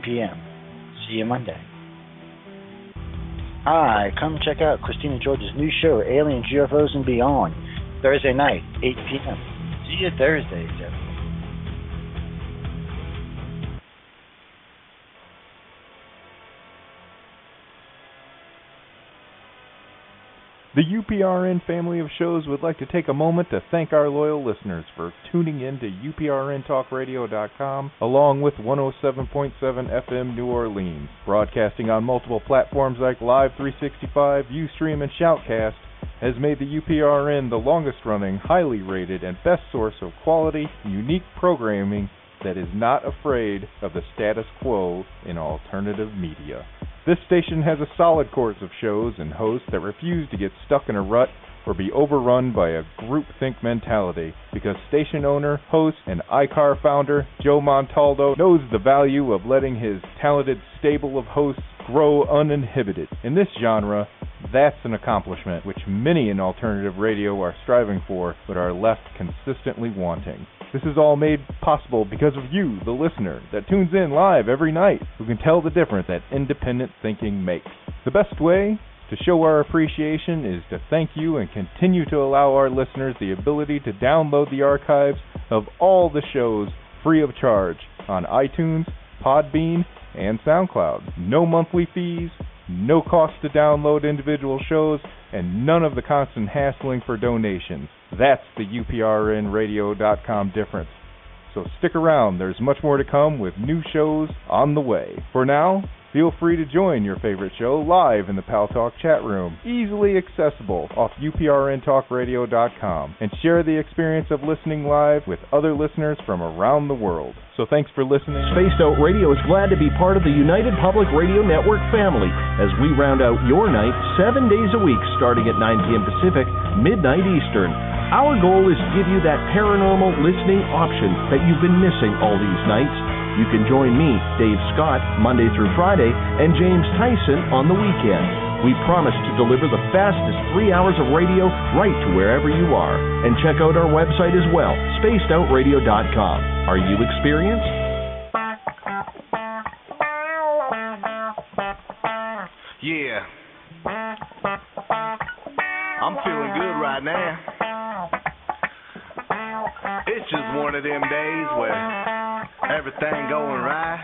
p.m. See you Monday. Hi, come check out Christina George's new show, Aliens, UFOs, and Beyond, Thursday night, 8 p.m. See you Thursday, everyone. The UPRN family of shows would like to take a moment to thank our loyal listeners for tuning in to UPRNTalkRadio.com along with 107.7 FM New Orleans. Broadcasting on multiple platforms like Live 365, Ustream, and Shoutcast has made the UPRN the longest-running, highly rated, and best source of quality, unique programming that is not afraid of the status quo in alternative media. This station has a solid course of shows and hosts that refuse to get stuck in a rut or be overrun by a groupthink mentality, because station owner, host, and iCar founder Joe Montaldo knows the value of letting his talented stable of hosts grow uninhibited. In this genre, that's an accomplishment which many in alternative radio are striving for but are left consistently wanting. This is all made possible because of you, the listener, that tunes in live every night, who can tell the difference that independent thinking makes. The best way to show our appreciation is to thank you and continue to allow our listeners the ability to download the archives of all the shows free of charge on iTunes, Podbean, and SoundCloud. No monthly fees, no cost to download individual shows, and none of the constant hassling for donations. That's the UPRNradio.com difference. So stick around, there's much more to come with new shows on the way. For now, feel free to join your favorite show live in the Pal Talk chat room, easily accessible off UPRNTalkRadio.com, and share the experience of listening live with other listeners from around the world. So thanks for listening. Spaced Out Radio is glad to be part of the United Public Radio Network family as we round out your night 7 days a week starting at 9 p.m. Pacific, midnight Eastern. Our goal is to give you that paranormal listening option that you've been missing all these nights. You can join me, Dave Scott, Monday through Friday, and James Tyson on the weekend. We promise to deliver the fastest 3 hours of radio right to wherever you are. And check out our website as well, spacedoutradio.com. Are you experienced? Yeah. I'm feeling good right now. It's just one of them days where everything going right.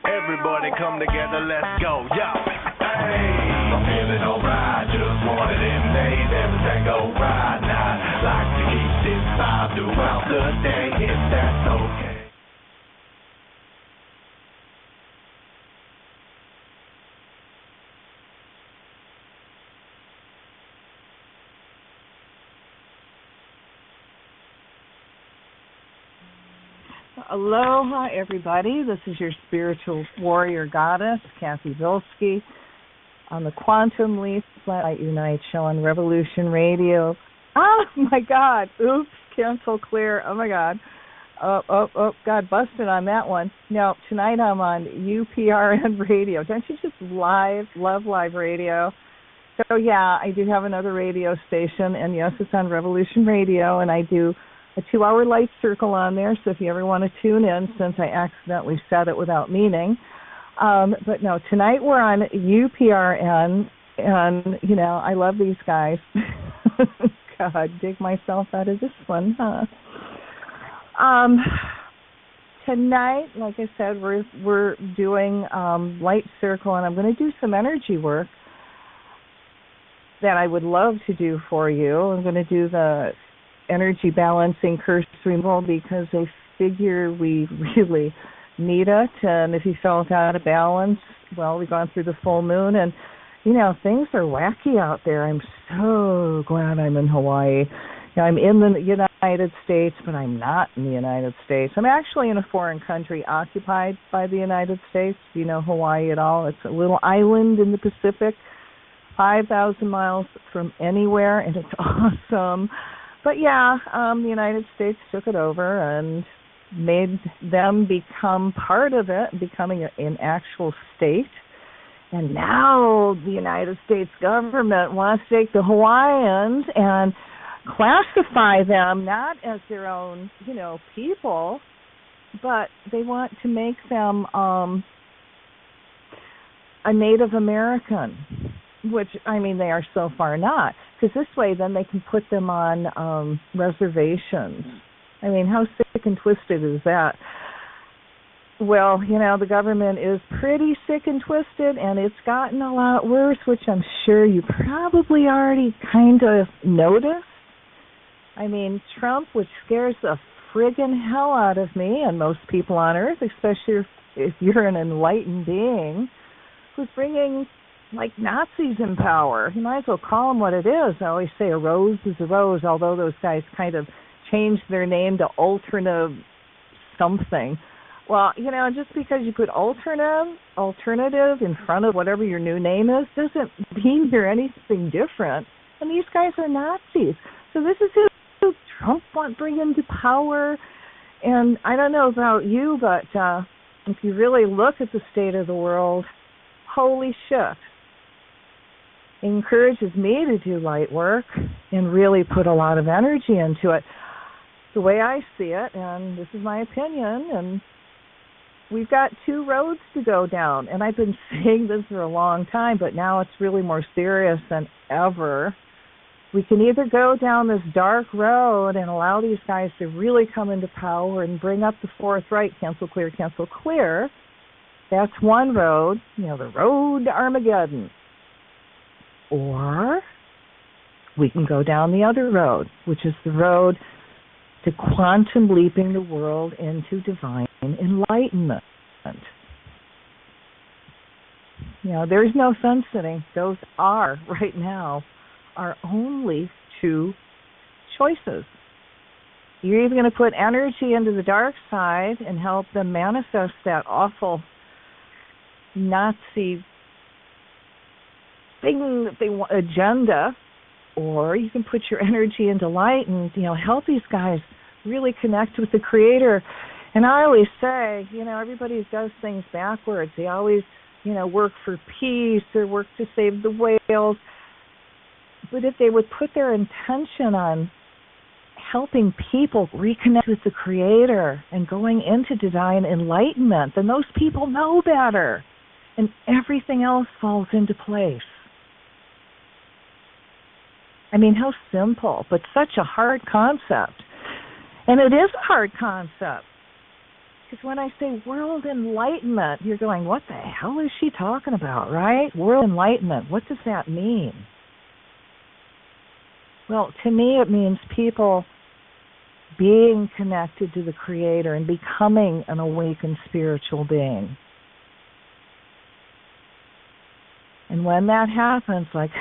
Everybody come together, let's go, yo. Hey, I'm feeling alright, just one of them days, everything go right now. Like to keep this vibe throughout the day, if that's okay. Aloha, everybody. This is your spiritual warrior goddess, Cathy Bilsky, on the Quantum Leap Light Unite show on Revolution Radio. Oh, my God. Oops, cancel clear. Oh, my God. God, busted on that one. No, tonight I'm on UPRN Radio. Don't you just love live radio? So, yeah, I do have another radio station, and, yes, it's on Revolution Radio, and I do a 2-hour light circle on there, so if you ever want to tune in, since I accidentally said it without meaning. But no, tonight we're on UPRN, and, you know, I love these guys. God, dig myself out of this one, huh? Tonight, like I said, we're doing light circle, and I'm going to do some energy work that I would love to do for you. I'm going to do the energy balancing curse removal because I figure we really need it. And if you felt out of balance, well, we've gone through the full moon, and, you know, things are wacky out there. I'm so glad I'm in Hawaii. You know, I'm in the United States, but I'm not in the United States. I'm actually in a foreign country occupied by the United States. Do you know Hawaii at all? It's a little island in the Pacific, 5,000 miles from anywhere, and it's awesome. But yeah, the United States took it over and made them become part of it, becoming an actual state. And now the United States government wants to take the Hawaiians and classify them not as their own, you know, people, but they want to make them a Native American, which, I mean, they are so far not, because this way then they can put them on reservations. I mean, how sick and twisted is that? Well, you know, the government is pretty sick and twisted, and it's gotten a lot worse, which I'm sure you probably already kind of noticed. I mean, Trump, which scares the friggin' hell out of me and most people on Earth, especially if you're an enlightened being, who's bringing, like, Nazis in power. You might as well call them what it is. I always say a rose is a rose, although those guys kind of changed their name to alternative something. Well, you know, just because you put alternative in front of whatever your new name is doesn't mean you're anything different. And these guys are Nazis. So this is who Trump wants to bring into power. And I don't know about you, but if you really look at the state of the world, holy shit. It encourages me to do light work and really put a lot of energy into it. The way I see it, and this is my opinion, and we've got two roads to go down, and I've been saying this for a long time, but now it's really more serious than ever. We can either go down this dark road and allow these guys to really come into power and bring up the fourth right, cancel, clear. That's one road, you know, the road to Armageddon. Or we can go down the other road, which is the road to quantum leaping the world into divine enlightenment. You know, there's no sunsetting. Those are, right now, our only two choices. You're either going to put energy into the dark side and help them manifest that awful Nazi thing that they want, agenda, or you can put your energy into light and, you know, help these guys really connect with the Creator. And I always say, you know, everybody does things backwards. They always, you know, work for peace or work to save the whales. But if they would put their intention on helping people reconnect with the Creator and going into divine enlightenment, then those people know better. And everything else falls into place. I mean, how simple, but such a hard concept. And it is a hard concept. Because when I say world enlightenment, you're going, what the hell is she talking about, right? World enlightenment, what does that mean? Well, to me it means people being connected to the Creator and becoming an awakened spiritual being. And when that happens, like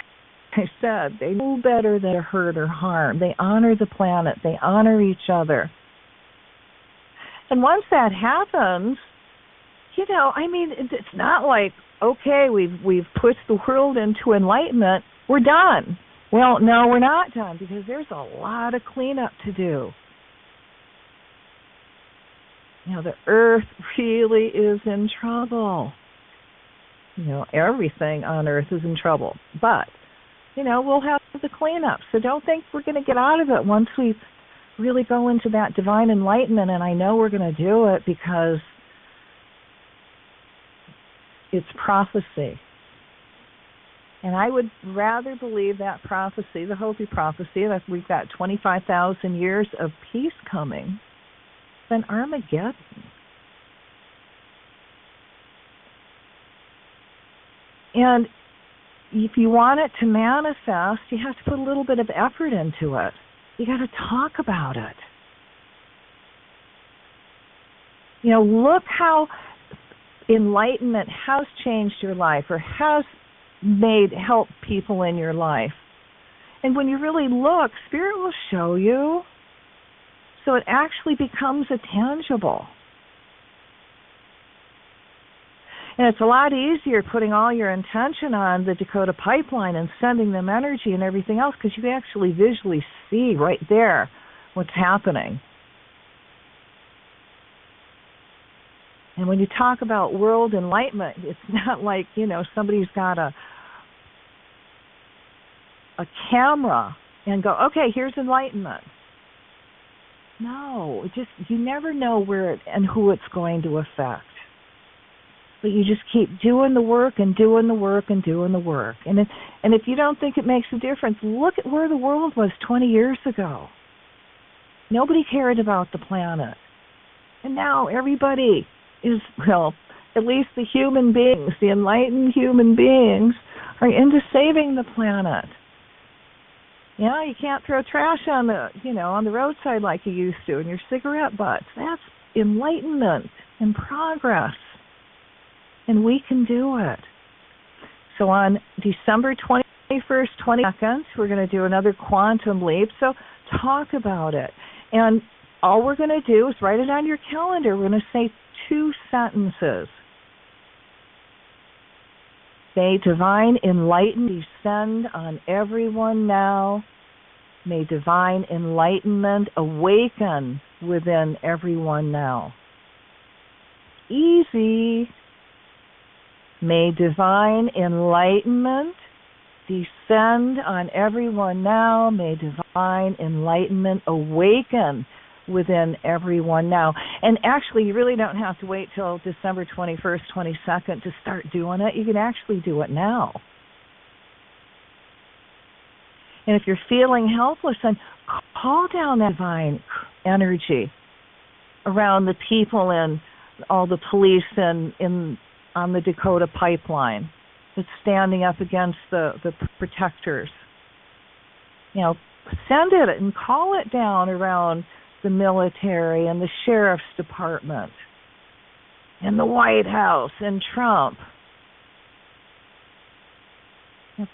I said, they know better than to hurt or harm. They honor the planet. They honor each other. And once that happens, you know, I mean, it's not like, okay, we've pushed the world into enlightenment, we're done. Well, no, we're not done, because there's a lot of cleanup to do. You know, the Earth really is in trouble. You know, everything on Earth is in trouble. But, you know, we'll have the cleanup. So don't think we're going to get out of it once we really go into that divine enlightenment. And I know we're going to do it because it's prophecy. And I would rather believe that prophecy, the Hopi prophecy, that we've got 25,000 years of peace coming, than Armageddon. And if you want it to manifest, you have to put a little bit of effort into it. You got to talk about it. You know, look how enlightenment has changed your life or has helped people in your life. And when you really look, Spirit will show you. So it actually becomes a tangible. And it's a lot easier putting all your intention on the Dakota pipeline and sending them energy and everything else, because you can actually visually see right there what's happening. And when you talk about world enlightenment, it's not like, you know, somebody's got a camera and go, okay, here's enlightenment. No, you never know where and who it's going to affect. But you just keep doing the work and doing the work and doing the work. And if you don't think it makes a difference, look at where the world was 20 years ago. Nobody cared about the planet. And now everybody is, well, at least the human beings, the enlightened human beings, are into saving the planet. Yeah, you can't throw trash on the roadside like you used to, and your cigarette butts. That's enlightenment and progress. And we can do it. So on December 21st, 22nd, we're going to do another quantum leap. So talk about it. And all we're going to do is write it on your calendar. We're going to say 2 sentences. May divine enlightenment descend on everyone now. May divine enlightenment awaken within everyone now. Easy. May divine enlightenment descend on everyone now. May divine enlightenment awaken within everyone now. And actually, you really don't have to wait till December 21st, 22nd to start doing it. You can actually do it now. And if you're feeling helpless, then call down that divine energy around the people and all the police and on the Dakota pipeline that's standing up against the protectors. Send it and call it down around the military and the sheriff's department and the White House and Trump.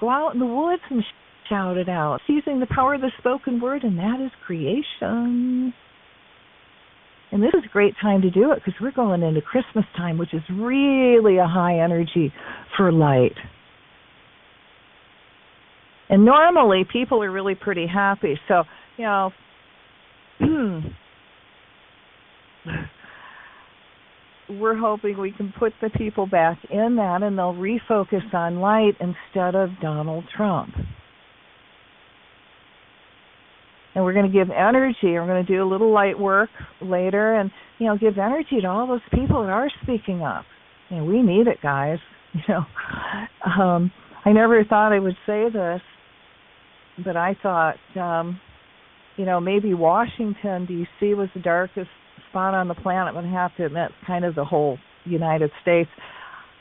Go out in the woods and shout it out, using the power of the spoken word, and that is creation. And this is a great time to do it because we're going into Christmas time, which is really a high energy for light. And normally people are really pretty happy. So, we're hoping we can put the people back in that and they'll refocus on light instead of Donald Trump. And we're going to give energy. We're going to do a little light work later and, give energy to all those people that are speaking up. We need it, guys. I never thought I would say this, but I thought, maybe Washington, D.C. was the darkest spot on the planet, but I have to admit, it's kind of the whole United States.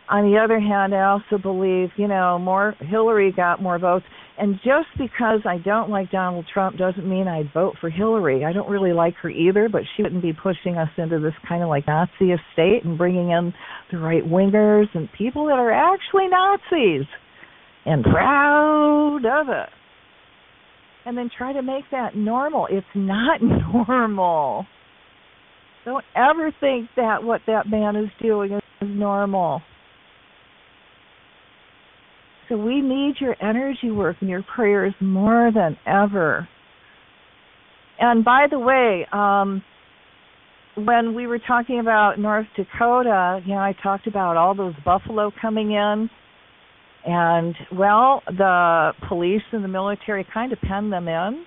On the other hand, I also believe, Hillary got more votes. And just because I don't like Donald Trump doesn't mean I'd vote for Hillary. I don't really like her either, but she wouldn't be pushing us into this kind of like Nazi state and bringing in the right-wingers and people that are actually Nazis and proud of it. And then try to make that normal. It's not normal. Don't ever think that what that man is doing is normal. So we need your energy work and your prayers more than ever. And by the way, when we were talking about North Dakota, I talked about all those buffalo coming in. And, the police and the military kind of penned them in.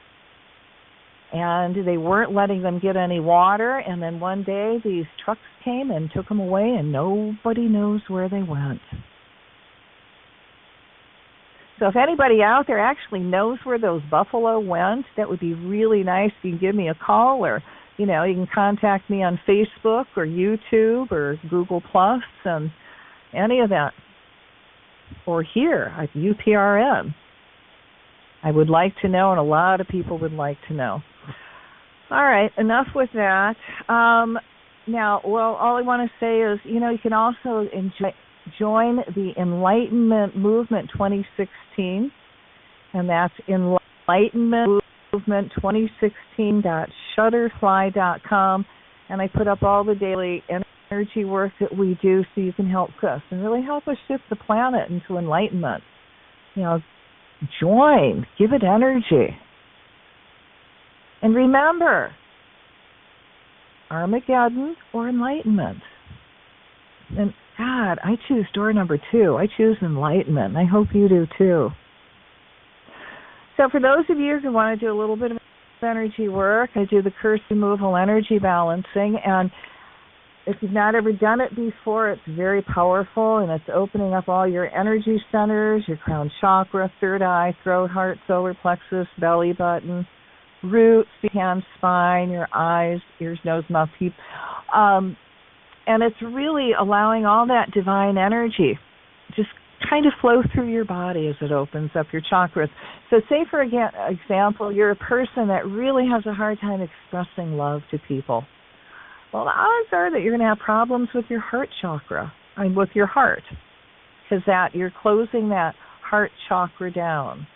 And they weren't letting them get any water. And then one day these trucks came and took them away, and nobody knows where they went. So if anybody out there actually knows where those buffalo went, that would be really nice. You can give me a call or, you can contact me on Facebook or YouTube or Google Plus and any of that. Or here at UPRN. I would like to know, and a lot of people would like to know. All right, enough with that. Now, all I want to say is, you can also join the Enlightenment Movement 2016, and that's Enlightenment Movement 2016.shutterfly.com, and I put up all the daily energy work that we do so you can help us and really help us shift the planet into enlightenment. Join, give it energy. And remember, Armageddon or enlightenment. And God, I choose door number 2. I choose enlightenment. I hope you do too. So for those of you who want to do a little bit of energy work. I do the curse removal energy balancing, and if you've not ever done it before, it's very powerful, and it's opening up all your energy centers, your crown chakra, third eye, throat, heart, solar plexus, belly button, roots, hand, spine, your eyes, ears, nose, mouth, teeth. And it's really allowing all that divine energy just kind of flow through your body as it opens up your chakras. So say, for example, you're a person that really has a hard time expressing love to people. Well, the odds are that you're going to have problems with your heart chakra, with your heart, because you're closing that heart chakra down.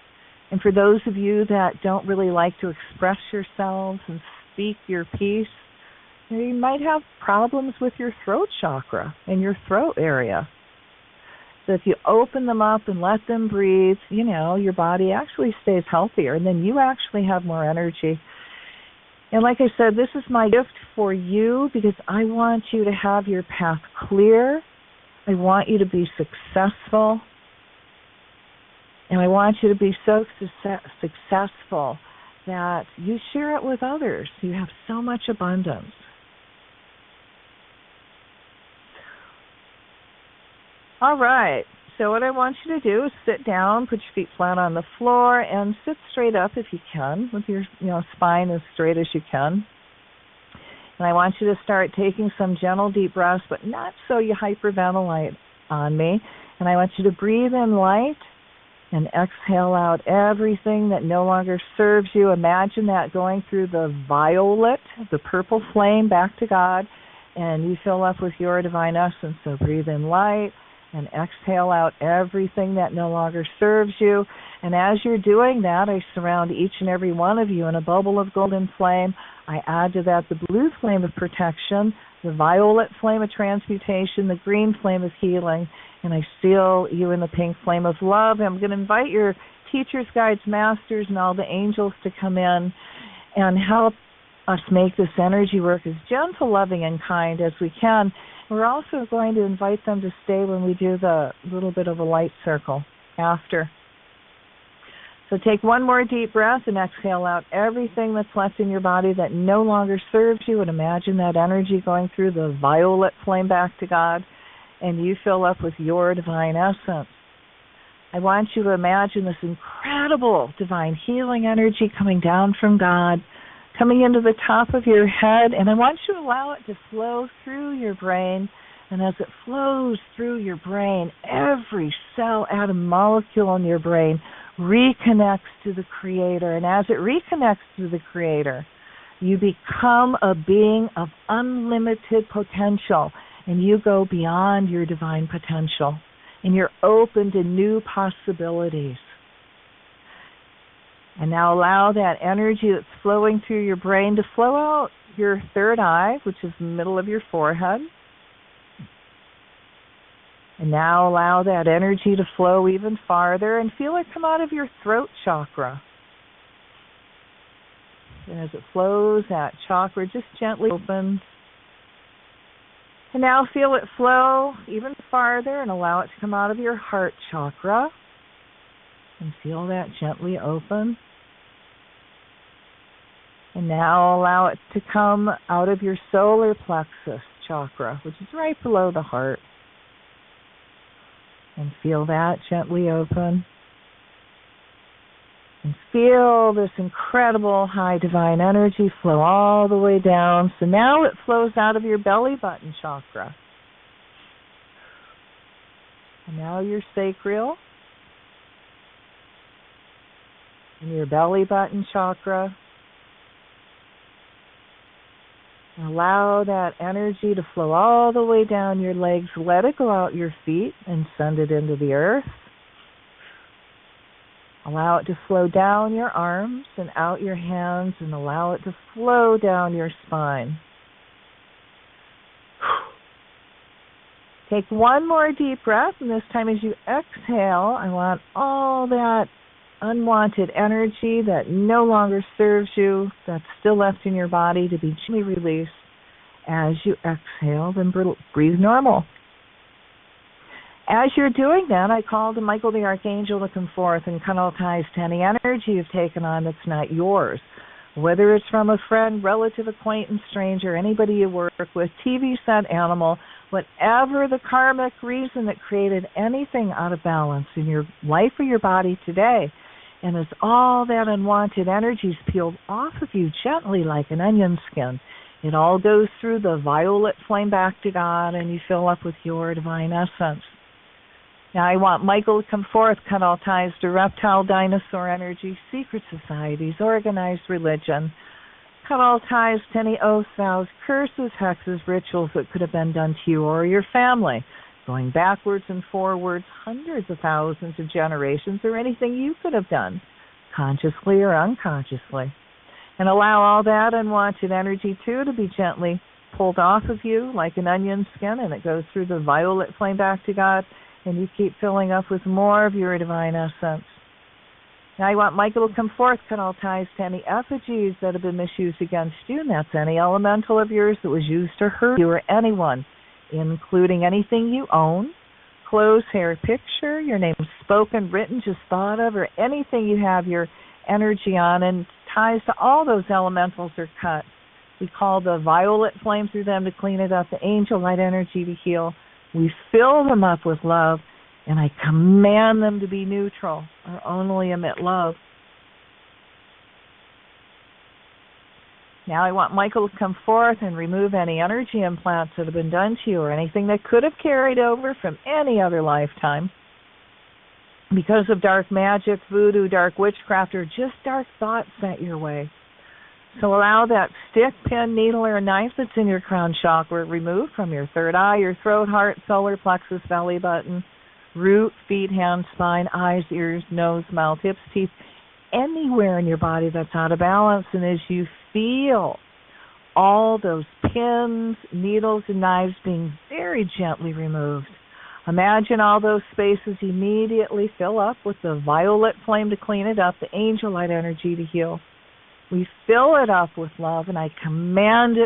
And for those of you that don't really like to express yourselves and speak your piece, you might have problems with your throat chakra and your throat area. So if you open them up and let them breathe, your body actually stays healthier, and then you actually have more energy. And like I said, this is my gift for you because I want you to have your path clear. I want you to be successful. And I want you to be so successful that you share it with others. You have so much abundance. All right. So what I want you to do is sit down, put your feet flat on the floor, and sit straight up if you can, with your spine as straight as you can. And I want you to start taking some gentle, deep breaths, but not so you hyperventilate on me. And I want you to breathe in light and exhale out everything that no longer serves you. Imagine that going through the violet, the purple flame back to God, and you fill up with your divine essence. So breathe in light and exhale out everything that no longer serves you. And as you're doing that, I surround each and every one of you in a bubble of golden flame. I add to that the blue flame of protection, the violet flame of transmutation, the green flame of healing, and I seal you in the pink flame of love. I'm going to invite your teachers, guides, masters, and all the angels to come in and help us make this energy work as gentle, loving, and kind as we can. We're also going to invite them to stay when we do the little bit of a light circle after. So take one more deep breath and exhale out everything that's left in your body that no longer serves you, and imagine that energy going through the violet flame back to God, and you fill up with your divine essence. I want you to imagine this incredible divine healing energy coming down from God, coming into the top of your head, and I want you to allow it to flow through your brain. And as it flows through your brain, every cell, atom, molecule in your brain reconnects to the Creator. And as it reconnects to the Creator, you become a being of unlimited potential, and you go beyond your divine potential, and you're open to new possibilities. And now allow that energy that's flowing through your brain to flow out your third eye, which is the middle of your forehead. And now allow that energy to flow even farther and feel it come out of your throat chakra. And as it flows, that chakra just gently opens. And now feel it flow even farther and allow it to come out of your heart chakra. And feel that gently open. And now allow it to come out of your solar plexus chakra, which is right below the heart. And feel that gently open. And feel this incredible high divine energy flow all the way down. So now it flows out of your belly button chakra. And now your sacral. And your belly button chakra. Allow that energy to flow all the way down your legs. Let it go out your feet and send it into the earth. Allow it to flow down your arms and out your hands, and allow it to flow down your spine. Take one more deep breath, and this time as you exhale, I want all that unwanted energy that no longer serves you, that's still left in your body, to be gently released. As you exhale, then breathe normal. As you're doing that, I call to Michael the Archangel to come forth and cut all ties to any energy you've taken on that's not yours. whether it's from a friend, relative, acquaintance, stranger, anybody you work with, TV set, animal, whatever the karmic reason that created anything out of balance in your life or your body today. And as all that unwanted energy is peeled off of you gently like an onion skin, it all goes through the violet flame back to God, and you fill up with your divine essence. Now I want Michael to come forth, cut all ties to reptile, dinosaur energy, secret societies, organized religion. Cut all ties to any oaths, vows, curses, hexes, rituals that could have been done to you or your family, going backwards and forwards, hundreds of thousands of generations, or anything you could have done, consciously or unconsciously. And allow all that unwanted energy, too, to be gently pulled off of you like an onion skin, and it goes through the violet flame back to God, and you keep filling up with more of your divine essence. Now I want Michael to come forth, cut all ties to any effigies that have been misused against you, and that's any elemental of yours that was used to hurt you or anyone, including anything you own, clothes, hair, picture, your name spoken, written, just thought of, or anything you have your energy on, and ties to all those elementals are cut. We call the violet flame through them to clean it up, the angel light energy to heal. We fill them up with love, and I command them to be neutral or only emit love. Now I want Michael to come forth and remove any energy implants that have been done to you or anything that could have carried over from any other lifetime because of dark magic, voodoo, dark witchcraft, or just dark thoughts sent your way. So allow that stick, pin, needle, or knife that's in your crown chakra removed from your third eye, your throat, heart, solar plexus, belly button, root, feet, hands, spine, eyes, ears, nose, mouth, hips, teeth, anywhere in your body that's out of balance. And as you feel all those pins, needles, and knives being very gently removed, imagine all those spaces immediately fill up with the violet flame to clean it up, the angel light energy to heal. We fill it up with love, and I command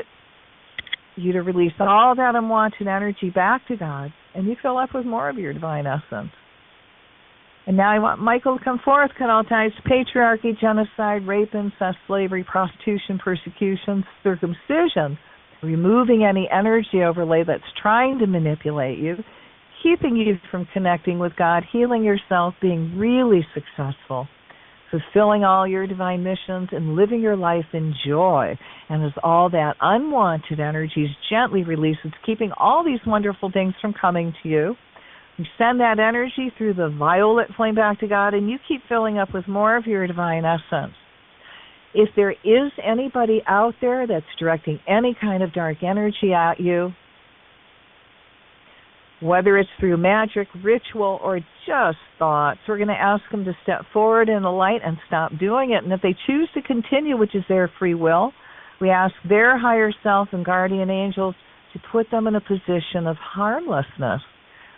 you to release all that unwanted energy back to God, and you fill up with more of your divine essence. And now I want Michael to come forth, cut all ties to patriarchy, genocide, rape, incest, slavery, prostitution, persecution, circumcision, removing any energy overlay that's trying to manipulate you, keeping you from connecting with God, healing yourself, being really successful, fulfilling all your divine missions, and living your life in joy. And as all that unwanted energy is gently released, it's keeping all these wonderful things from coming to you. You send that energy through the violet flame back to God, and you keep filling up with more of your divine essence. If there is anybody out there that's directing any kind of dark energy at you, whether it's through magic, ritual, or just thoughts, we're going to ask them to step forward in the light and stop doing it. And if they choose to continue, which is their free will, we ask their higher self and guardian angels to put them in a position of harmlessness.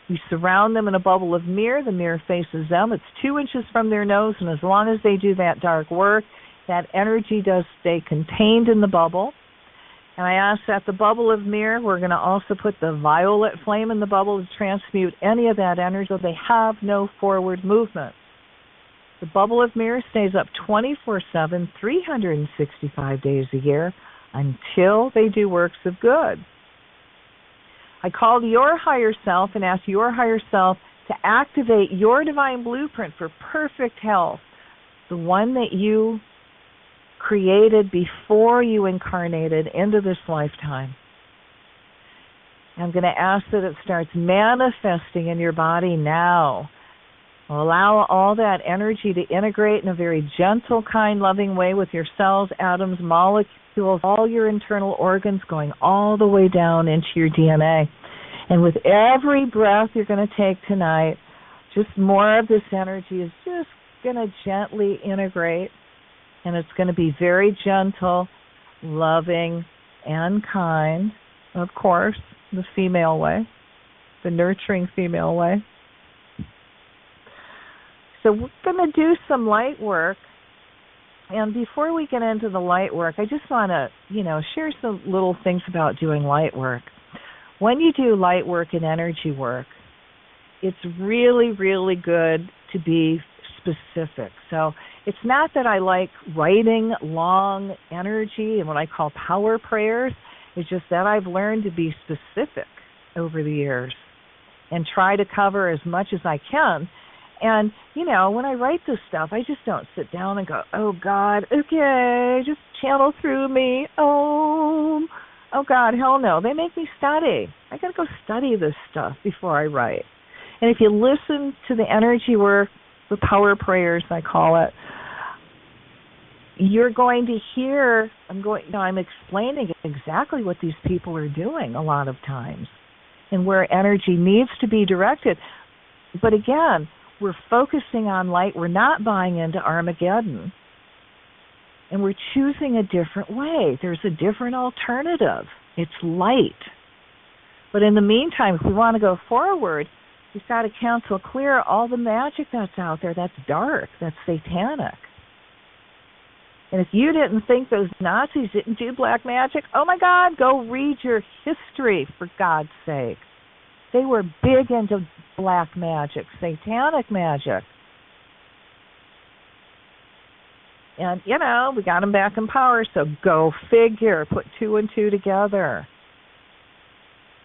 We surround them in a bubble of mirror. The mirror faces them. It's 2 inches from their nose, and as long as they do that dark work, that energy does stay contained in the bubble. And I ask that the bubble of mirror, we're going to also put the violet flame in the bubble to transmute any of that energy so they have no forward movement. The bubble of mirror stays up 24/7, 365 days a year until they do works of good. I call to your higher self and ask your higher self to activate your divine blueprint for perfect health, the one that you created before you incarnated into this lifetime. I'm going to ask that it starts manifesting in your body now. Allow all that energy to integrate in a very gentle, kind, loving way with your cells, atoms, molecules, all your internal organs, going all the way down into your DNA. And with every breath you're going to take tonight, just more of this energy is just going to gently integrate. And it's going to be very gentle, loving, and kind, of course, the female way, the nurturing female way. So we're going to do some light work. And before we get into the light work, I just want to, share some little things about doing light work. When you do light work and energy work, it's really, really good to be specific. So it's not that I like writing long energy and what I call power prayers. It's just that I've learned to be specific over the years and try to cover as much as I can. And, you know, when I write this stuff, I just don't sit down and go, oh, God, okay, just channel through me. Oh, God, hell no. They make me study. I got to go study this stuff before I write. And if you listen to the energy work, the power prayers, I call it, you're going to hear, I'm explaining exactly what these people are doing a lot of times and where energy needs to be directed. But again, we're focusing on light. We're not buying into Armageddon. And we're choosing a different way. There's a different alternative. It's light. But in the meantime, if we want to go forward, we've got to cancel clear all the magic that's out there. That's dark. That's satanic. And if you didn't think those Nazis didn't do black magic, oh my God, go read your history, for God's sake. They were big into black magic, satanic magic. And, you know, we got them back in power, so go figure, put 2 and 2 together.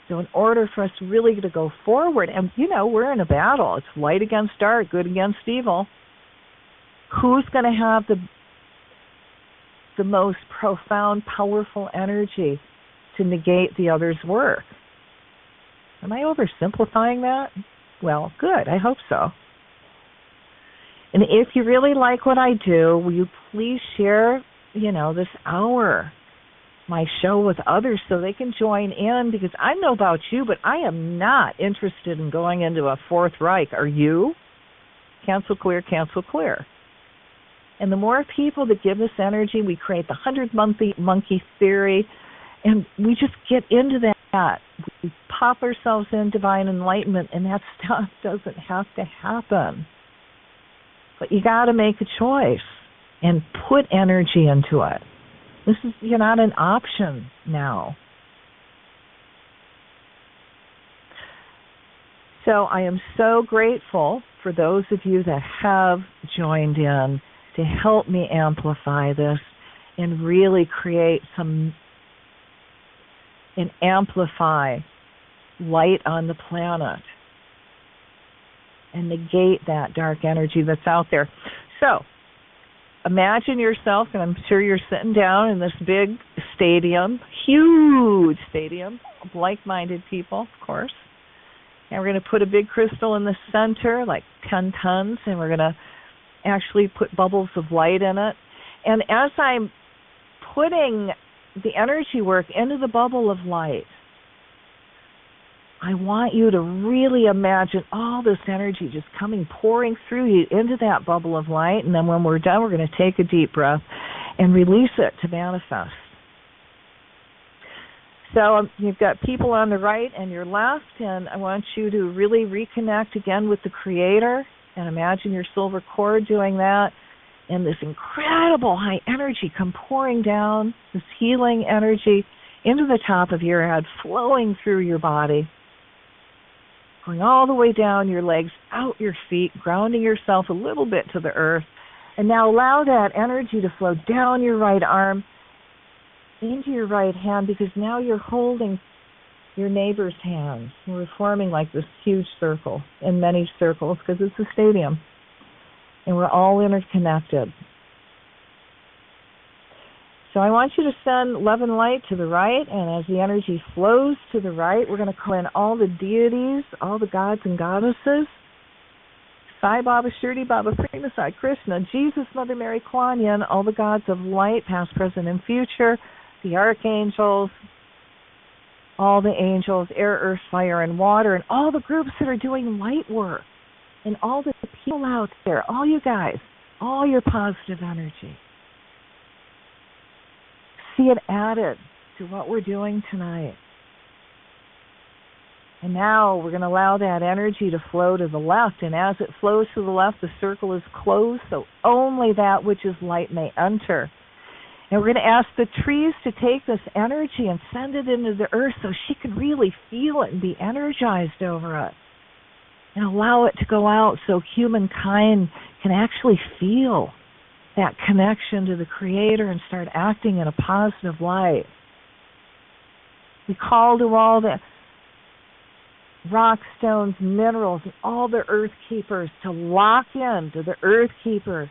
So in order for us really to go forward, and, you know, we're in a battle. It's light against dark, good against evil. Who's going to have the most profound, powerful energy to negate the other's work? Am I oversimplifying that? Well, good. I hope so. And if you really like what I do, will you please share, you know, this hour, my show with others so they can join in? Because I know about you, but I am not interested in going into a Fourth Reich. Are you? Cancel, clear, cancel, clear. And the more people that give this energy, we create the 100-monkey theory, and we just get into that. We pop ourselves in divine enlightenment, and that stuff doesn't have to happen. But you got to make a choice and put energy into it. You're not an option now. So I am so grateful for those of you that have joined in to help me amplify this and really create and amplify light on the planet and negate that dark energy that's out there. So imagine yourself, and I'm sure you're sitting down in this big stadium, huge stadium of like-minded people, of course. And we're going to put a big crystal in the center, like 10 tons, and we're going to actually put bubbles of light in it. And as I'm putting the energy work into the bubble of light, I want you to really imagine all this energy just pouring through you into that bubble of light. And then when we're done, we're going to take a deep breath and release it to manifest. So you've got people on the right and your left, and I want you to really reconnect again with the Creator and imagine your silver cord doing that. And this incredible high energy come pouring down, this healing energy into the top of your head, flowing through your body, going all the way down your legs, out your feet, grounding yourself a little bit to the earth. And now allow that energy to flow down your right arm into your right hand, because now you're holding your neighbor's hands. We're forming like this huge circle in many circles because it's a stadium. And we're all interconnected. So I want you to send love and light to the right, and as the energy flows to the right, we're going to call in all the deities, all the gods and goddesses, Sai Baba, Shirdi Baba, Prima Sai, Krishna, Jesus, Mother Mary, Kuan Yin, all the gods of light, past, present, and future, the archangels, all the angels, air, earth, fire, and water, and all the groups that are doing light work, and all the people out there, all you guys, all your positive energy. See it added to what we're doing tonight. And now we're going to allow that energy to flow to the left. And as it flows to the left, the circle is closed, so only that which is light may enter. And we're going to ask the trees to take this energy and send it into the earth so she can really feel it and be energized over it. and allow it to go out so humankind can actually feel that connection to the Creator and start acting in a positive light. We call to all the rock, stones, minerals, and all the earth keepers to lock in to the earth keeper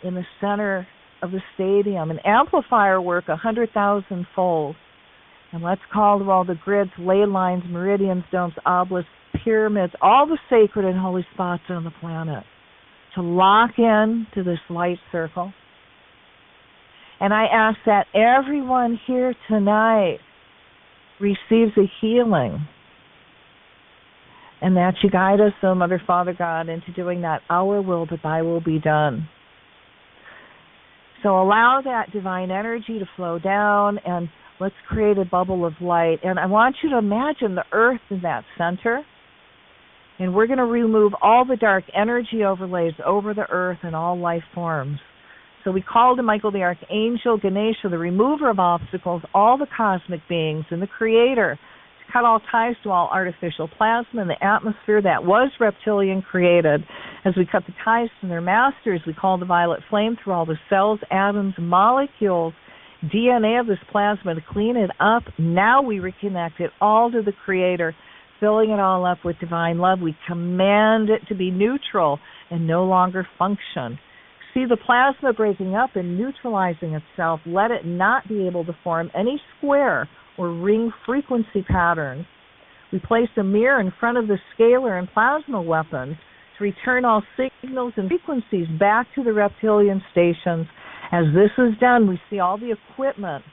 in the center of the stadium and amplify our work 100,000-fold. And let's call to all the grids, ley lines, meridians, domes, obelisks, pyramids, all the sacred and holy spots on the planet to lock in to this light circle. And I ask that everyone here tonight receives a healing, and that you guide us, O Mother, Father, God, into doing that our will, but thy will be done. So allow that divine energy to flow down, and let's create a bubble of light. And I want you to imagine the earth in that center, and we're going to remove all the dark energy overlays over the earth and all life forms. So we call to Michael the Archangel, Ganesha, the remover of obstacles, all the cosmic beings, and the Creator, to cut all ties to all artificial plasma in the atmosphere that was reptilian created. As we cut the ties to their masters, we call the violet flame through all the cells, atoms, molecules, DNA of this plasma to clean it up. Now we reconnect it all to the Creator, filling it all up with divine love. We command it to be neutral and no longer function. See the plasma breaking up and neutralizing itself. Let it not be able to form any square or ring frequency patterns. We place a mirror in front of the scalar and plasma weapons to return all signals and frequencies back to the reptilian stations. As this is done, we see all the equipment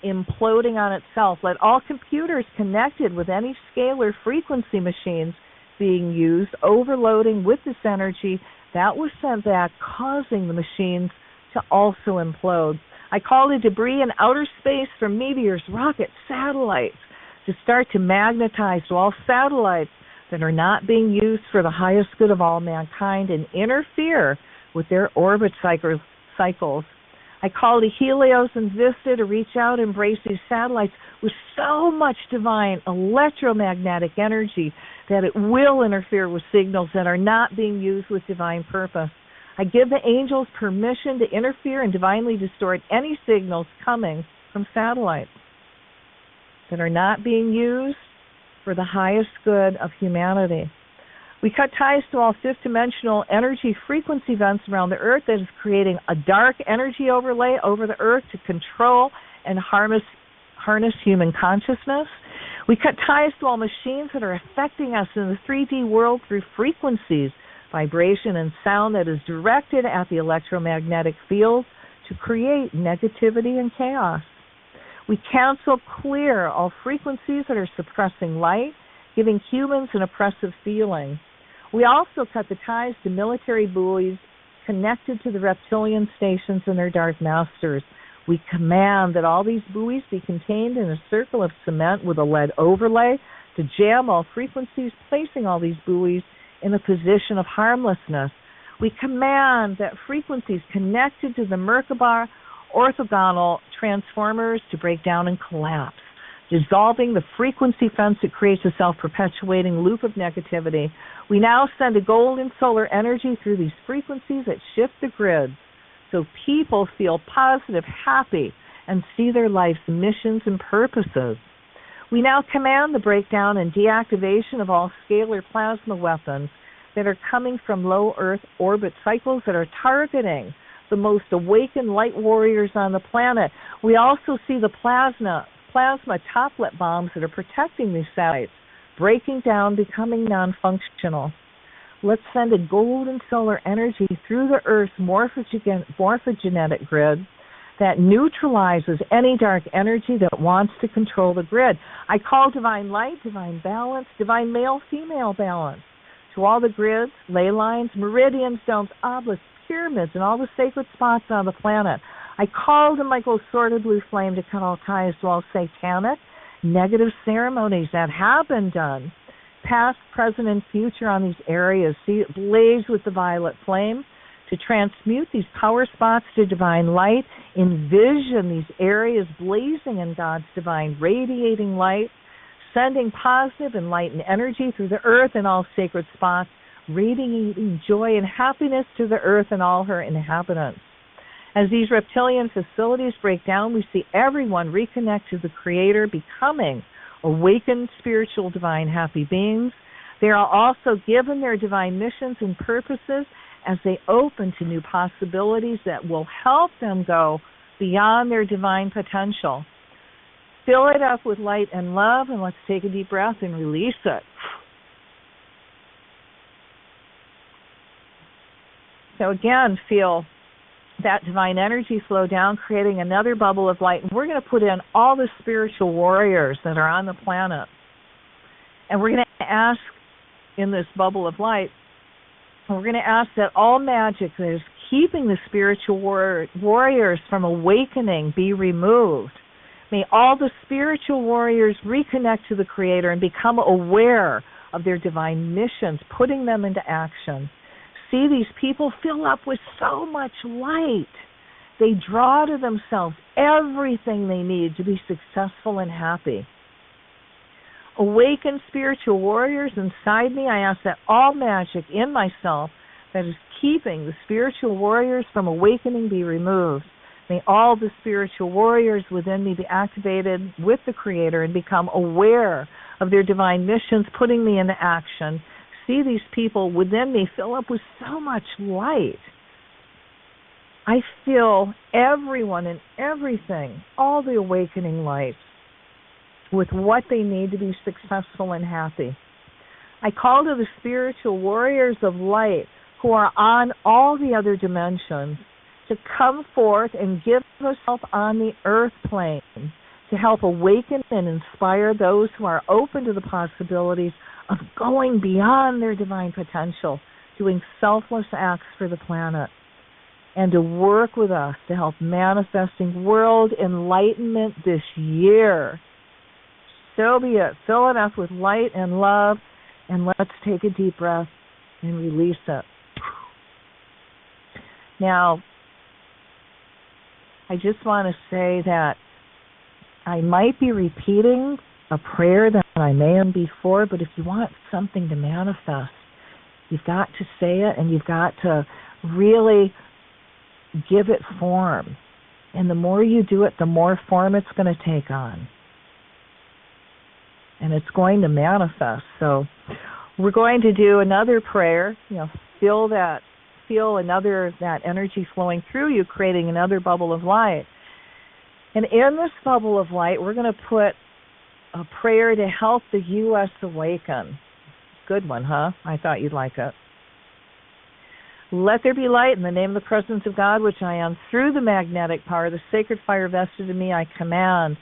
imploding on itself. Let all computers connected with any scalar frequency machines being used, overloading with this energy that was sent back, causing the machines to also implode. I call the debris in outer space from meteors, rockets, satellites to start to magnetize to all satellites that are not being used for the highest good of all mankind and interfere with their orbit cycles. I call to Helios and Vista to reach out and embrace these satellites with so much divine electromagnetic energy that it will interfere with signals that are not being used with divine purpose. I give the angels permission to interfere and divinely distort any signals coming from satellites that are not being used for the highest good of humanity. We cut ties to all fifth-dimensional energy frequency events around the Earth that is creating a dark energy overlay over the Earth to control and harness human consciousness. We cut ties to all machines that are affecting us in the 3D world through frequencies, vibration, and sound that is directed at the electromagnetic field to create negativity and chaos. We cancel clear all frequencies that are suppressing light, giving humans an oppressive feeling. We also cut the ties to military buoys connected to the reptilian stations and their dark masters. We command that all these buoys be contained in a circle of cement with a lead overlay to jam all frequencies, placing all these buoys in a position of harmlessness. We command that frequencies connected to the Merkaba orthogonal transformers to break down and collapse, dissolving the frequency fence that creates a self-perpetuating loop of negativity. We now send a golden solar energy through these frequencies that shift the grid so people feel positive, happy, and see their life's missions and purposes. We now command the breakdown and deactivation of all scalar plasma weapons that are coming from low Earth orbit cycles that are targeting the most awakened light warriors on the planet. We also see the plasma toplet bombs that are protecting these satellites, breaking down, becoming non-functional. Let's send a golden solar energy through the Earth's morphogenetic grid that neutralizes any dark energy that wants to control the grid. I call divine light, divine balance, divine male-female balance to all the grids, ley lines, meridians, domes, obelisks, pyramids, and all the sacred spots on the planet. I call to Michael's sword blue flame to cut all ties to all satanic, negative ceremonies that have been done, past, present, and future on these areas. See it blaze with the violet flame to transmute these power spots to divine light. Envision these areas blazing in God's divine radiating light. sending positive, enlightened energy through the earth and all sacred spots, radiating joy and happiness to the earth and all her inhabitants. As these reptilian facilities break down, we see everyone reconnect to the Creator, becoming awakened, spiritual, divine, happy beings. They are also given their divine missions and purposes as they open to new possibilities that will help them go beyond their divine potential. Fill it up with light and love, and let's take a deep breath and release it. So again, feel that divine energy flow down, creating another bubble of light. And we're going to put in all the spiritual warriors that are on the planet. And we're going to ask in this bubble of light, we're going to ask that all magic that is keeping the spiritual warriors from awakening be removed. May all the spiritual warriors reconnect to the Creator and become aware of their divine missions, putting them into action. See these people fill up with so much light. They draw to themselves everything they need to be successful and happy. Awakened spiritual warriors inside me, I ask that all magic in myself that is keeping the spiritual warriors from awakening be removed. May all the spiritual warriors within me be activated with the Creator and become aware of their divine missions, putting me into action. See these people within me fill up with so much light. I feel everyone and everything, all the awakening lights, with what they need to be successful and happy. I call to the spiritual warriors of light who are on all the other dimensions to come forth and give us help on the earth plane to help awaken and inspire those who are open to the possibilities of going beyond their divine potential, doing selfless acts for the planet, and to work with us to help manifesting world enlightenment this year. So be it. Fill it up with light and love, and let's take a deep breath and release it. Now, I just want to say that I might be repeating a prayer that I may have before, but if you want something to manifest, you've got to say it and you've got to really give it form. And the more you do it, the more form it's going to take on. And it's going to manifest. So we're going to do another prayer. Feel that energy flowing through you, creating another bubble of light. And in this bubble of light, we're going to put a prayer to help the U.S. awaken. Good one, huh? I thought you'd like it. Let there be light in the name of the presence of God, which I am. Through the magnetic power, the sacred fire vested in me, I command.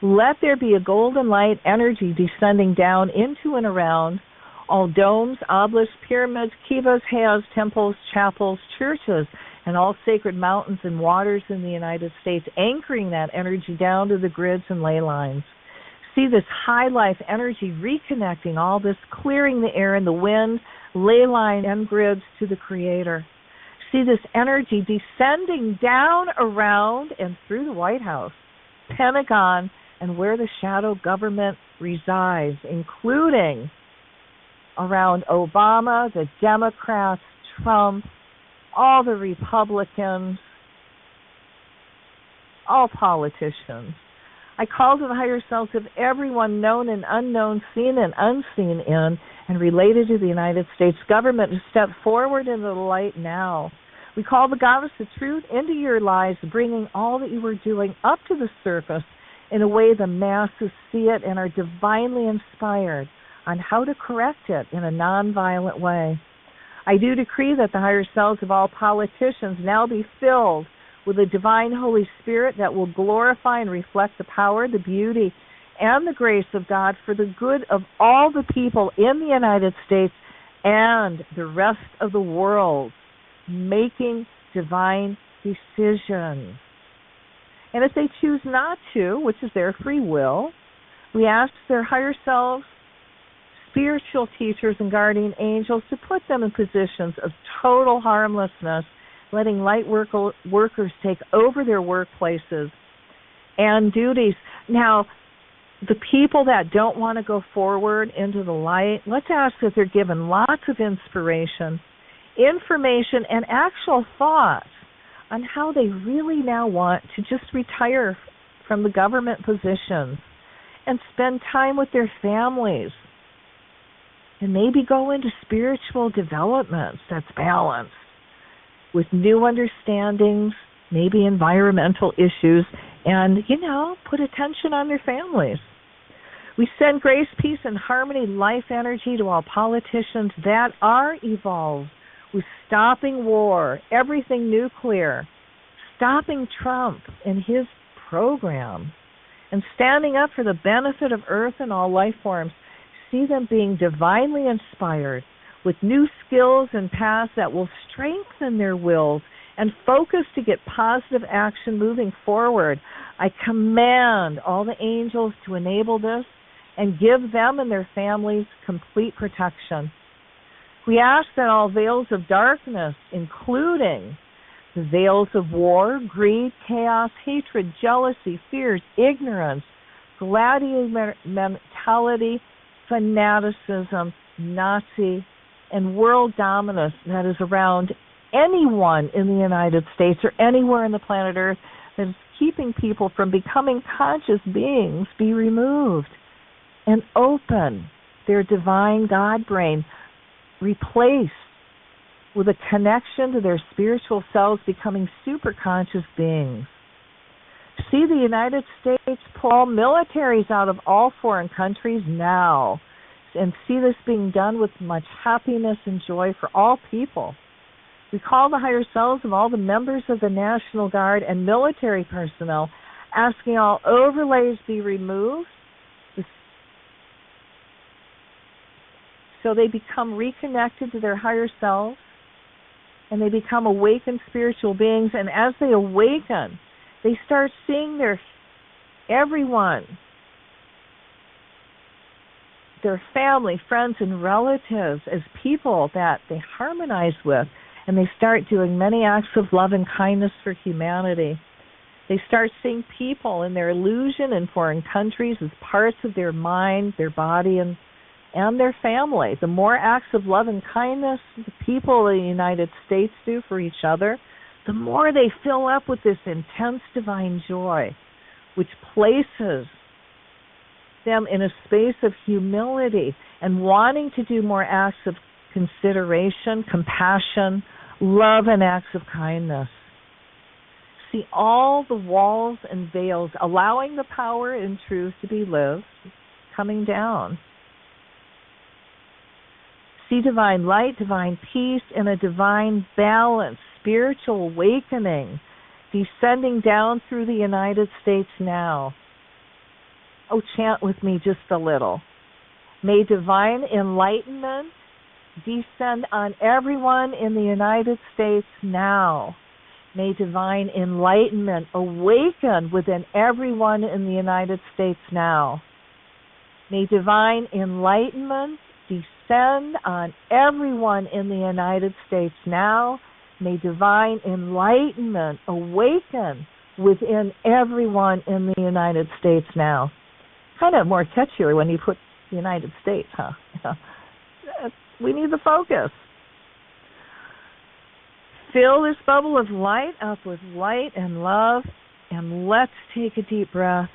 Let there be a golden light energy descending down into and around all domes, obelisks, pyramids, kivas, hayas, temples, chapels, churches, and all sacred mountains and waters in the United States, anchoring that energy down to the grids and ley lines. See this high life energy reconnecting all this, clearing the air and the wind, ley line and grids to the Creator. See this energy descending down around and through the White House, Pentagon, and where the shadow government resides, including around Obama, the Democrats, Trump, all the Republicans, all politicians. I call to the higher selves of everyone known and unknown, seen and unseen in and related to the United States government to step forward into the light now. We call the goddess of truth into your lives, bringing all that you are doing up to the surface in a way the masses see it and are divinely inspired on how to correct it in a nonviolent way. I do decree that the higher selves of all politicians now be filled with a divine Holy Spirit that will glorify and reflect the power, the beauty, and the grace of God for the good of all the people in the United States and the rest of the world, making divine decisions. And if they choose not to, which is their free will, we ask their higher selves, spiritual teachers and guardian angels to put them in positions of total harmlessness, letting light workers take over their workplaces and duties. Now, The people that don't want to go forward into the light, let's ask that they're given lots of inspiration, information, and actual thoughts on how they really now want to just retire from the government positions and spend time with their families and maybe go into spiritual developments that's balanced with new understandings, maybe environmental issues, and, put attention on their families. We send grace, peace, and harmony, life energy to all politicians that are evolved with stopping war, everything nuclear, stopping Trump and his program, and standing up for the benefit of Earth and all life forms. See them being divinely inspired with new skills and paths that will strengthen their wills and focus to get positive action moving forward. I command all the angels to enable this and give them and their families complete protection. We ask that all veils of darkness, including the veils of war, greed, chaos, hatred, jealousy, fears, ignorance, gladiator mentality, fanaticism, Nazi, and world dominance that is around anyone in the United States or anywhere on the planet Earth that is keeping people from becoming conscious beings be removed and open their divine God brain, replaced with a connection to their spiritual selves, becoming super conscious beings. See the United States pull militaries out of all foreign countries now, and see this being done with much happiness and joy for all people. We call the higher selves of all the members of the National Guard and military personnel, asking all overlays be removed so they become reconnected to their higher selves and they become awakened spiritual beings. And as they awaken, they start seeing everyone, their family, friends, and relatives as people that they harmonize with, and they start doing many acts of love and kindness for humanity. They start seeing people in their illusion in foreign countries as parts of their mind, their body, and their family. The more acts of love and kindness the people in the United States do for each other, the more they fill up with this intense divine joy, which places them in a space of humility and wanting to do more acts of consideration, compassion, love, and acts of kindness. See all the walls and veils, allowing the power and truth to be lived, coming down. See divine light, divine peace, and a divine balance, spiritual awakening, descending down through the United States now. Oh, chant with me just a little. May divine enlightenment descend on everyone in the United States now. May divine enlightenment awaken within everyone in the United States now. May divine enlightenment descend on everyone in the United States now. May divine enlightenment awaken within everyone in the United States now. Kind of more catchier when you put the United States, huh? We need the focus. Fill this bubble of light up with light and love, and let's take a deep breath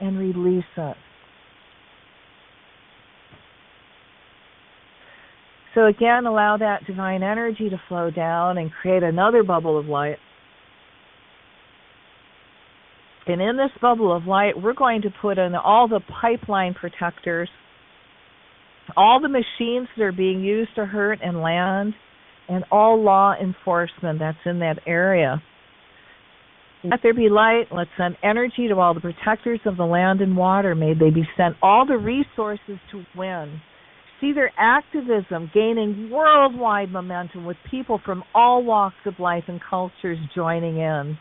and release it. So again, allow that divine energy to flow down and create another bubble of light. And in this bubble of light, we're going to put in all the pipeline protectors, all the machines that are being used to hurt and land, and all law enforcement that's in that area. Let there be light. Let's send energy to all the protectors of the land and water. May they be sent all the resources to win. See their activism gaining worldwide momentum with people from all walks of life and cultures joining in.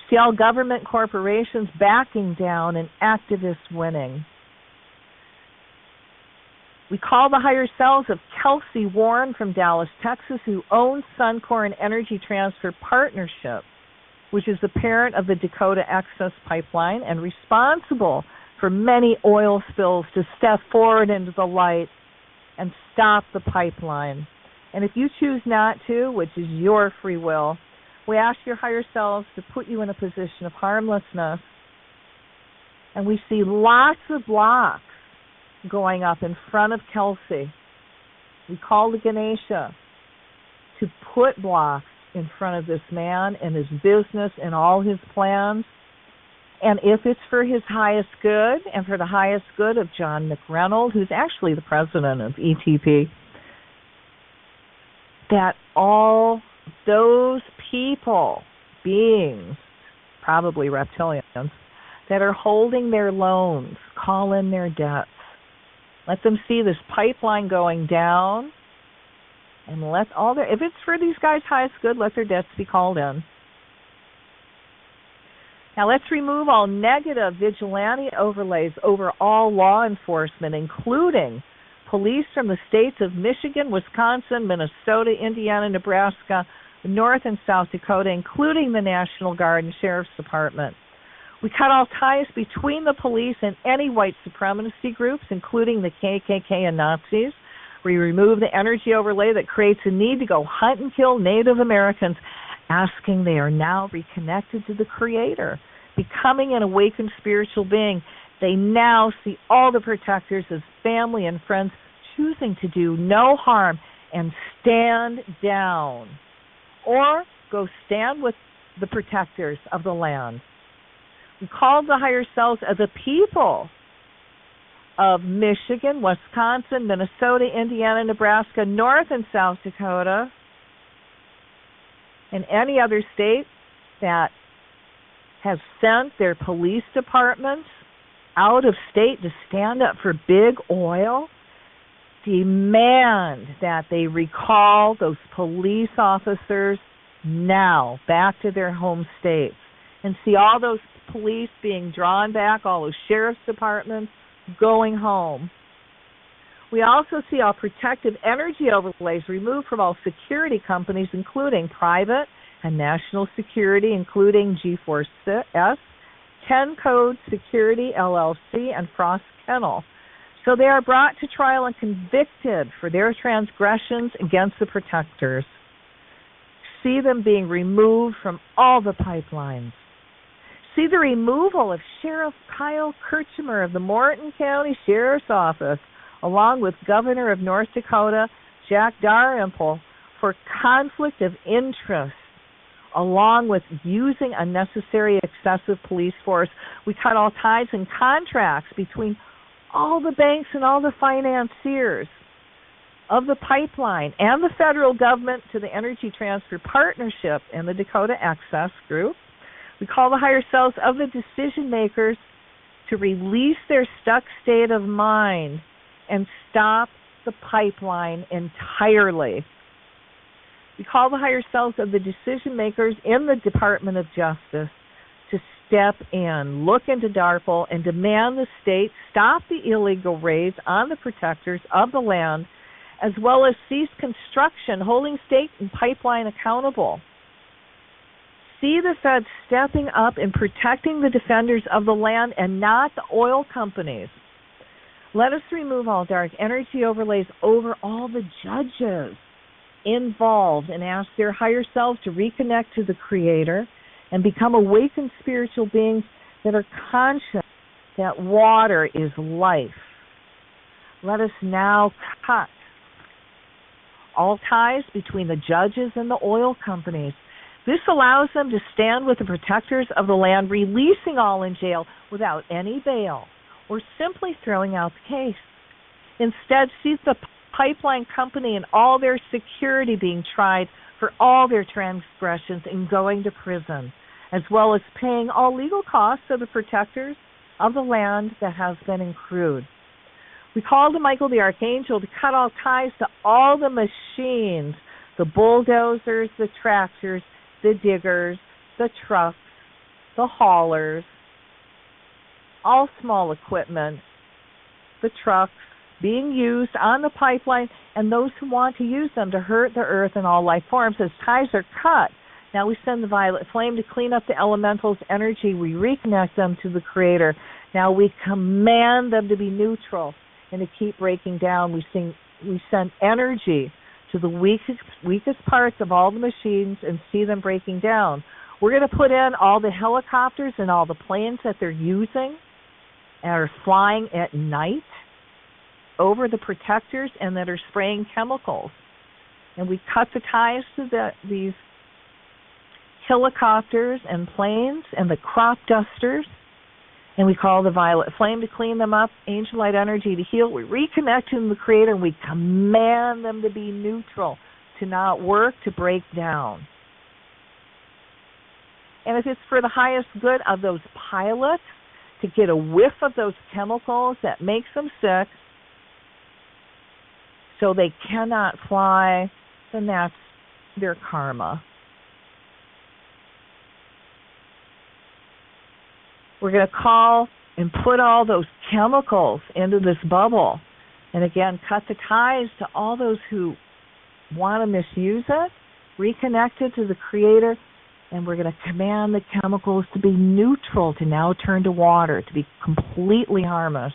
See all government corporations backing down and activists winning. We call the higher selves of Kelsey Warren from Dallas, Texas, who owns Suncor and Energy Transfer Partnership, which is the parent of the Dakota Access Pipeline and responsible for many oil spills to step forward into the light and stop the pipeline. And if you choose not to, which is your free will, we ask your higher selves to put you in a position of harmlessness. And we see lots of blocks going up in front of Kelsey. We call the Ganesha to put blocks in front of this man and his business and all his plans. And if it's for his highest good and for the highest good of John McReynolds, who's actually the president of ETP, that all those people, beings, probably reptilians, that are holding their loans, call in their debts. Let them see this pipeline going down, and let all their, if it's for these guys' highest good, let their debts be called in. Now let's remove all negative vigilante overlays over all law enforcement, including police from the states of Michigan, Wisconsin, Minnesota, Indiana, Nebraska, North and South Dakota, including the National Guard and Sheriff's Department. We cut all ties between the police and any white supremacy groups, including the KKK and Nazis. We remove the energy overlay that creates a need to go hunt and kill Native Americans, asking they are now reconnected to the Creator, becoming an awakened spiritual being. They now see all the protectors as family and friends, choosing to do no harm and stand down, or go stand with the protectors of the land. We call the higher selves of the people of Michigan, Wisconsin, Minnesota, Indiana, Nebraska, North and South Dakota, and any other state that has sent their police departments out of state to stand up for big oil. Demand that they recall those police officers now back to their home states, and see all those police being drawn back, all those sheriff's departments going home. We also see all protective energy overlays removed from all security companies, including private and national security, including G4S, 10 Code Security, LLC, and Frost Kennel. So they are brought to trial and convicted for their transgressions against the protectors. See them being removed from all the pipelines. See the removal of Sheriff Kyle Kirchner of the Morton County Sheriff's Office, along with Governor of North Dakota, Jack Dalrymple, for conflict of interest, along with using unnecessary excessive police force. We cut all ties and contracts between all the banks and all the financiers of the pipeline and the federal government to the Energy Transfer Partnership and the Dakota Access Group. We call the higher selves of the decision makers to release their stuck state of mind and stop the pipeline entirely. We call the higher selves of the decision makers in the Department of Justice to step in, look into DARPA, and demand the state stop the illegal raids on the protectors of the land, as well as cease construction, holding state and pipeline accountable. See the feds stepping up and protecting the defenders of the land and not the oil companies. Let us remove all dark energy overlays over all the judges involved and ask their higher selves to reconnect to the Creator and become awakened spiritual beings that are conscious that water is life. Let us now cut all ties between the judges and the oil companies. This allows them to stand with the protectors of the land, releasing all in jail without any bail or simply throwing out the case. Instead, see the pipeline company and all their security being tried for all their transgressions and going to prison, as well as paying all legal costs of the protectors of the land that has been accrued. We call to Michael the Archangel to cut all ties to all the machines, the bulldozers, the tractors, the diggers, the trucks, the haulers, all small equipment, the trucks being used on the pipeline, and those who want to use them to hurt the earth and all life forms. As ties are cut, now we send the violet flame to clean up the elementals' energy. We reconnect them to the Creator. Now we command them to be neutral and to keep breaking down. We send energy to the weakest parts of all the machines and see them breaking down. We're going to put in all the helicopters and all the planes that they're using and are flying at night over the protectors and that are spraying chemicals. And we cut the ties to these helicopters and planes and the crop dusters, and we call the violet flame to clean them up, angel light energy to heal. We reconnect to the Creator, and we command them to be neutral, to not work, to break down. And if it's for the highest good of those pilots to get a whiff of those chemicals that makes them sick so they cannot fly, then that's their karma. We're going to call and put all those chemicals into this bubble. And again, cut the ties to all those who want to misuse it, reconnect it to the Creator, and we're going to command the chemicals to be neutral, to now turn to water, to be completely harmless.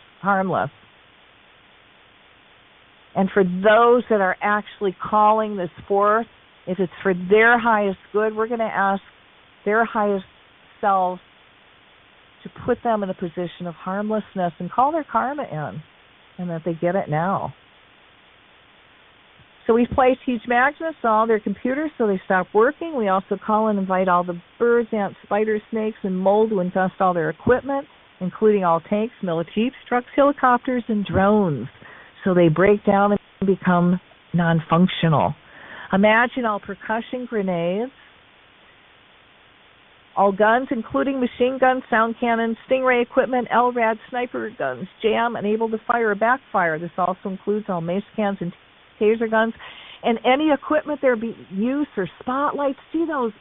And for those that are actually calling this forth, if it's for their highest good, we're going to ask their highest selves to put them in a position of harmlessness and call their karma in, and that they get it now. So we place huge magnets on all their computers so they stop working. We also call and invite all the birds, ants, spiders, snakes, and mold to infest all their equipment, including all tanks, jeeps, trucks, helicopters, and drones, so they break down and become non-functional. Imagine all percussion grenades, all guns, including machine guns, sound cannons, stingray equipment, LRAD, sniper guns, jam, and able to fire or backfire. This also includes all mace cans and taser guns, and any equipment there be used for spotlights. See, those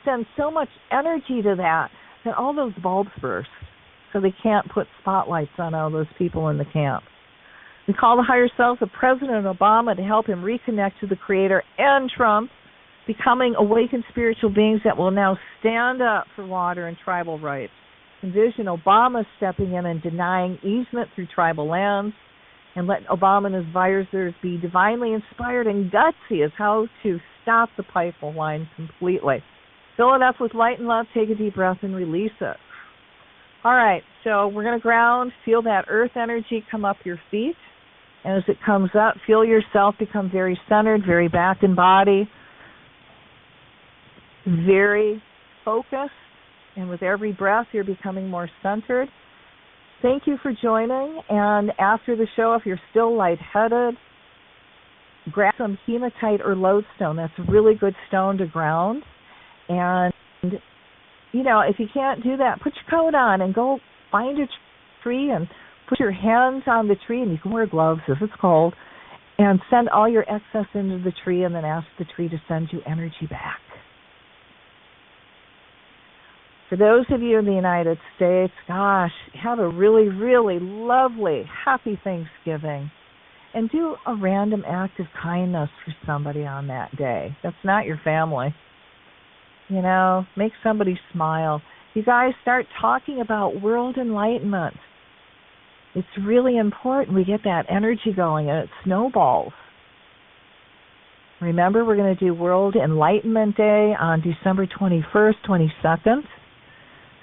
send so much energy to that all those bulbs burst, so they can't put spotlights on all those people in the camp. We call the higher selves of President Obama to help him reconnect to the Creator, and Trump, becoming awakened spiritual beings that will now stand up for water and tribal rights. Envision Obama stepping in and denying easement through tribal lands, and let Obama and his advisors be divinely inspired and gutsy as how to stop the pipeline completely. Fill it up with light and love, take a deep breath, and release it. All right, so we're going to ground, feel that earth energy come up your feet, and as it comes up, feel yourself become very centered, very back in body, very focused, and with every breath, you're becoming more centered. Thank you for joining, and after the show, if you're still lightheaded, grab some hematite or lodestone. That's a really good stone to ground. And, you know, if you can't do that, put your coat on and go find a tree and put your hands on the tree, and you can wear gloves if it's cold, and send all your excess into the tree, and then ask the tree to send you energy back. For those of you in the United States, gosh, have a really, really lovely, happy Thanksgiving. And do a random act of kindness for somebody on that day. That's not your family. You know, make somebody smile. You guys start talking about world enlightenment. It's really important we get that energy going, and it snowballs. Remember, we're going to do World Enlightenment Day on December 21st, 22nd.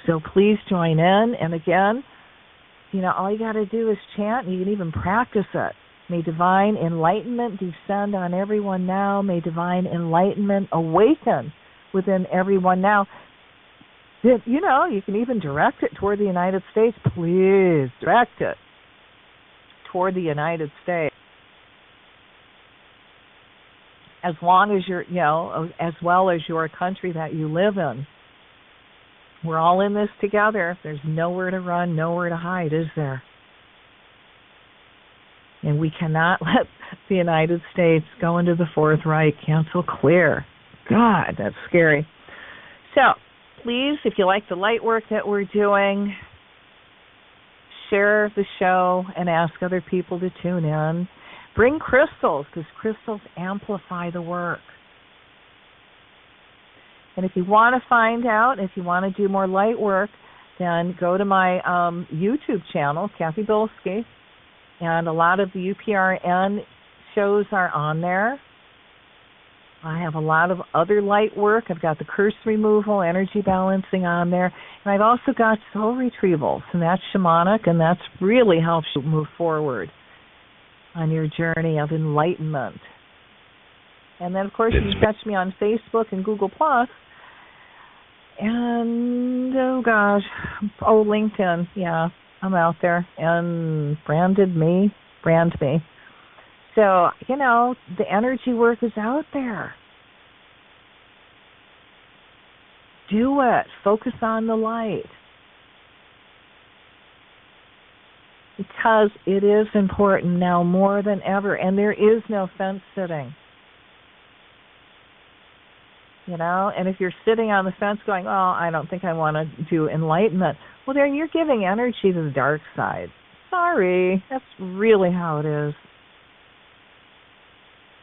So please join in. And again, you know, all you got to do is chant, and you can even practice it. May divine enlightenment descend on everyone now. May divine enlightenment awaken within everyone now. You know, you can even direct it toward the United States. Please direct it toward the United States. As long as you're, you know, as well as your country that you live in. We're all in this together. There's nowhere to run, nowhere to hide, is there? And we cannot let the United States go into the Fourth Reich. Cancel clear. God, that's scary. So, please, if you like the light work that we're doing, share the show and ask other people to tune in. Bring crystals, because crystals amplify the work. And if you want to find out, if you want to do more light work, then go to my YouTube channel, Cathy Bilsky, and a lot of the UPRN shows are on there. I have a lot of other light work. I've got the curse removal, energy balancing on there. And I've also got soul retrievals, and that's shamanic, and that's really helps you move forward on your journey of enlightenment. And then, of course, you can catch me on Facebook and Google+. And, LinkedIn. Yeah, I'm out there. And brand me. So, the energy work is out there. Do it. Focus on the light. Because it is important now more than ever, and there is no fence sitting. And if you're sitting on the fence going, I don't think I want to do enlightenment, well, then you're giving energy to the dark side. Sorry, that's really how it is.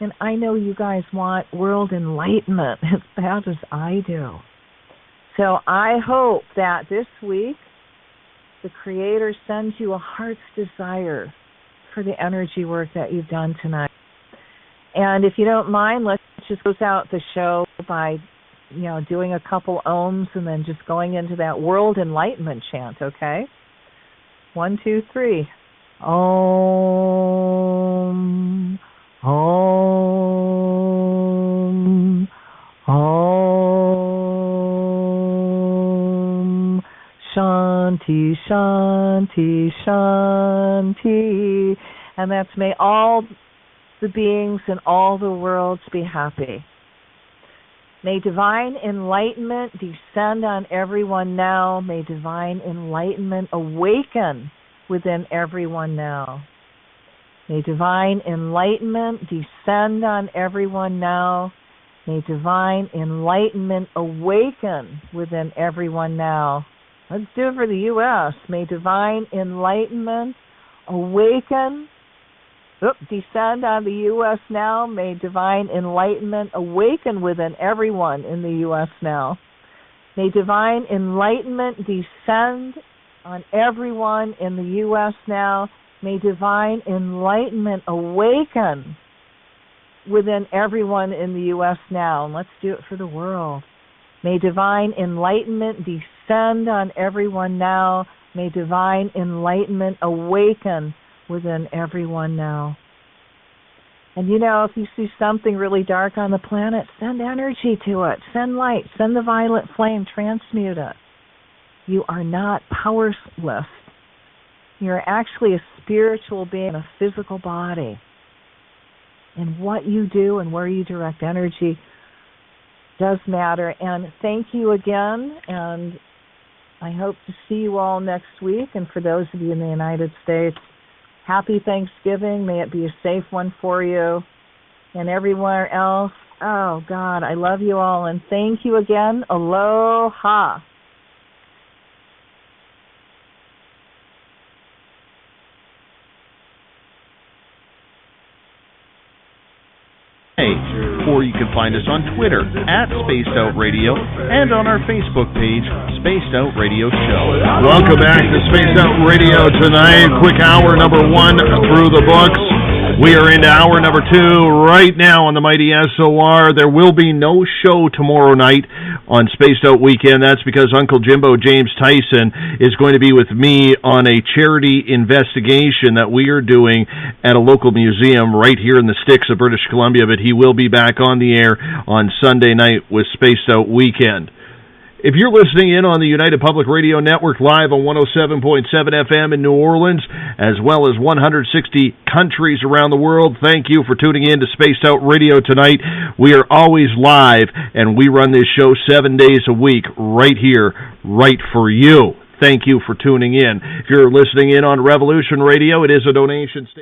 And I know you guys want world enlightenment as bad as I do. So I hope that this week the Creator sends you a heart's desire for the energy work that you've done tonight. And if you don't mind, let's just close out the show by, doing a couple ohms and then just going into that world enlightenment chant, okay? 1, 2, 3. Om. Om. Om. Shanti, Shanti, Shanti. And that's may all the beings in all the worlds be happy. May divine enlightenment descend on everyone now. May divine enlightenment awaken within everyone now. May divine enlightenment descend on everyone now. May divine enlightenment awaken within everyone now. Let's do it for the U.S. May divine enlightenment awaken. Descend on the U.S. now. May divine enlightenment awaken within everyone in the U.S. now. May divine enlightenment descend on everyone in the U.S. now. May divine enlightenment awaken within everyone in the U.S. now. And let's do it for the world. May divine enlightenment descend on everyone now. May divine enlightenment awaken within everyone now. And if you see something really dark on the planet, send energy to it. Send light. Send the violet flame. Transmute it. You are not powerless. You're actually a spiritual being in a physical body. And what you do and where you direct energy does matter. And thank you again. And I hope to see you all next week. And for those of you in the United States, happy Thanksgiving. May it be a safe one for you. And everywhere else, oh, God, I love you all. And thank you again. Aloha. Or you can find us on Twitter @SpacedOutRadio and on our Facebook page, Spaced Out Radio Show. Welcome back to Spaced Out Radio tonight. Quick hour number 1 through the books. We are into hour number 2 right now on the mighty SOR. There will be no show tomorrow night on Spaced Out Weekend. That's because Uncle Jimbo James Tyson is going to be with me on a charity investigation that we are doing at a local museum right here in the sticks of British Columbia, but he will be back on the air on Sunday night with Spaced Out Weekend. If you're listening in on the United Public Radio Network live on 107.7 FM in New Orleans, as well as 160 countries around the world, thank you for tuning in to Spaced Out Radio tonight. We are always live, and we run this show 7 days a week right here, right for you. Thank you for tuning in. If you're listening in on Revolution Radio, it is a donation station.